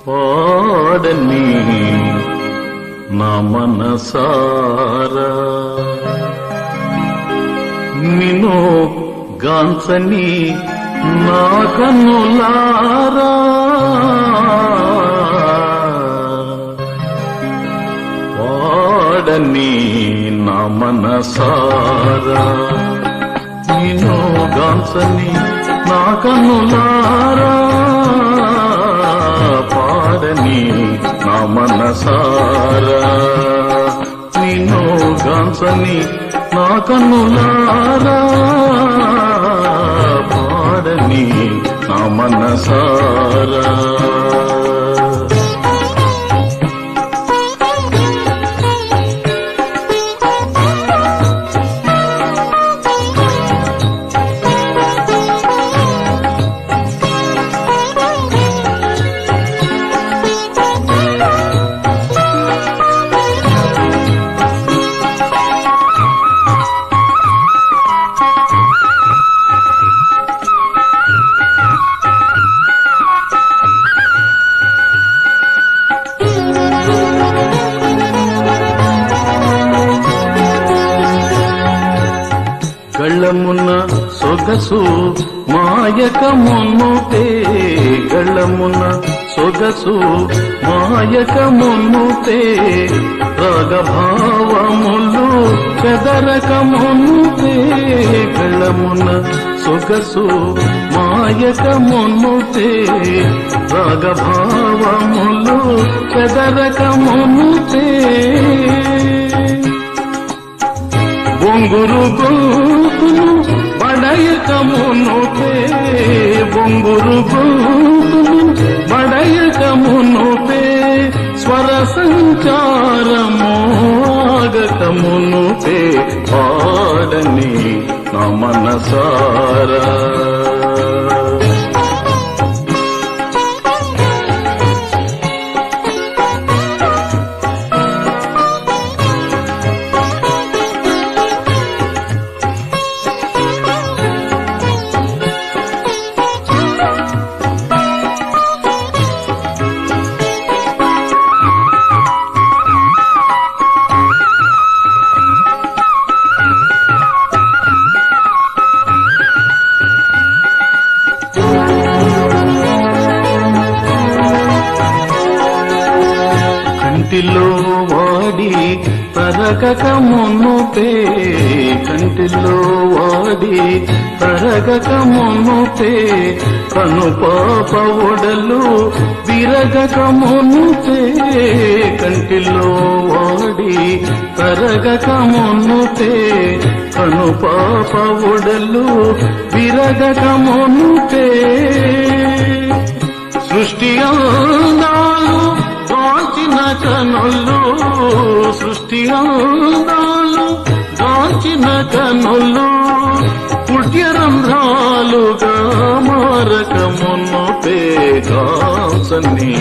పాడని నా మనసారా నిన్ను గాంచని నా కన్నులారా పాడని నా మనసారా నిన్ను గాంచని నా కన్నులారా పాడని నా మనసారా నిన్ను గాంచని నా కన్నులారా పాడని నా మనసారా గళ్ళమున్న సొగసు మాయకమున్నుతే గళ్ళమున్న సొగసు మాయకమున్నుతే రాగభావములు చెదరకమున్నుతే గళ్ళమున్న సొగసు మాయకమున్నుతే రాగభావములు చెదరకమున్నుతే బొంగురు గొంతును బడయకమునుతే బొంగురు గొంతును బడయకమునుతే స్వర సంచారము ఆగకమునుతే పాడని నా మనసారా కంటిలో వాడి తరగకమునుతే కంటిలో వాడి తరగకమునుతే కనుపాప ఒడలు విరగకమునుతే కంటిలో వాడి తరగకమునుతే కనుపాప ఒడలు విరగకమునుతే సృష్టి అందాలు గాంచిన కనులు సృష్టి అందాలు గాంచిన కనులు పుట్యరంధ్రాలుగా మారకమునుతే గాంచని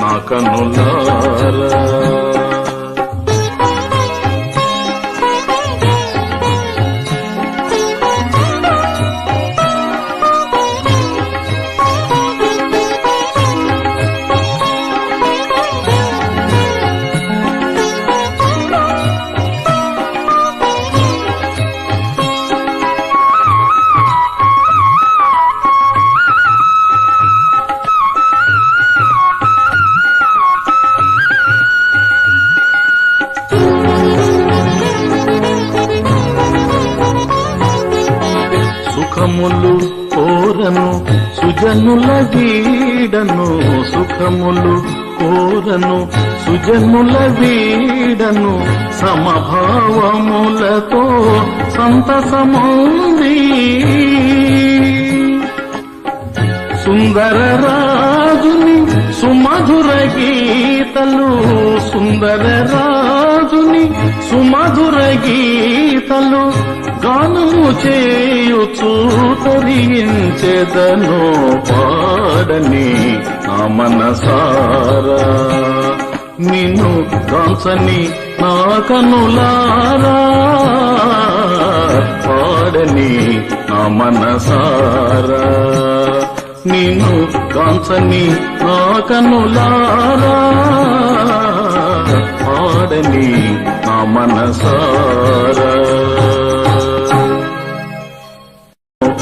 నా కనులారా సుఖములు కోరను సుజనుల వీడను సుఖములు కోరను సుజనుల వీడను సమభావములతో సంతసముంది సుందర రాజుని సుమధుర గీతలు సుందర రాజుని సుమధుర గీతలు గానము చేయుచు తరించెదను పాడని నా మనసారా నిన్ను గాంచని నా కనులారా పాడని నా మనసారా నిన్ను కాంచని నా కనులారా పాడని నా మనసారా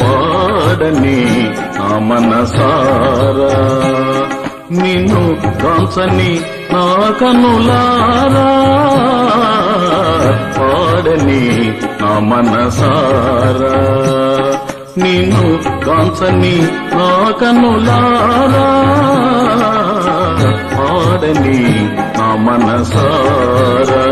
పాడని నా మనసారా నిన్ను కాంచని నా కనులారా పాడని నా మనసారా నిన్ను కాంచని నా కనులారా పాడని నా మనసారా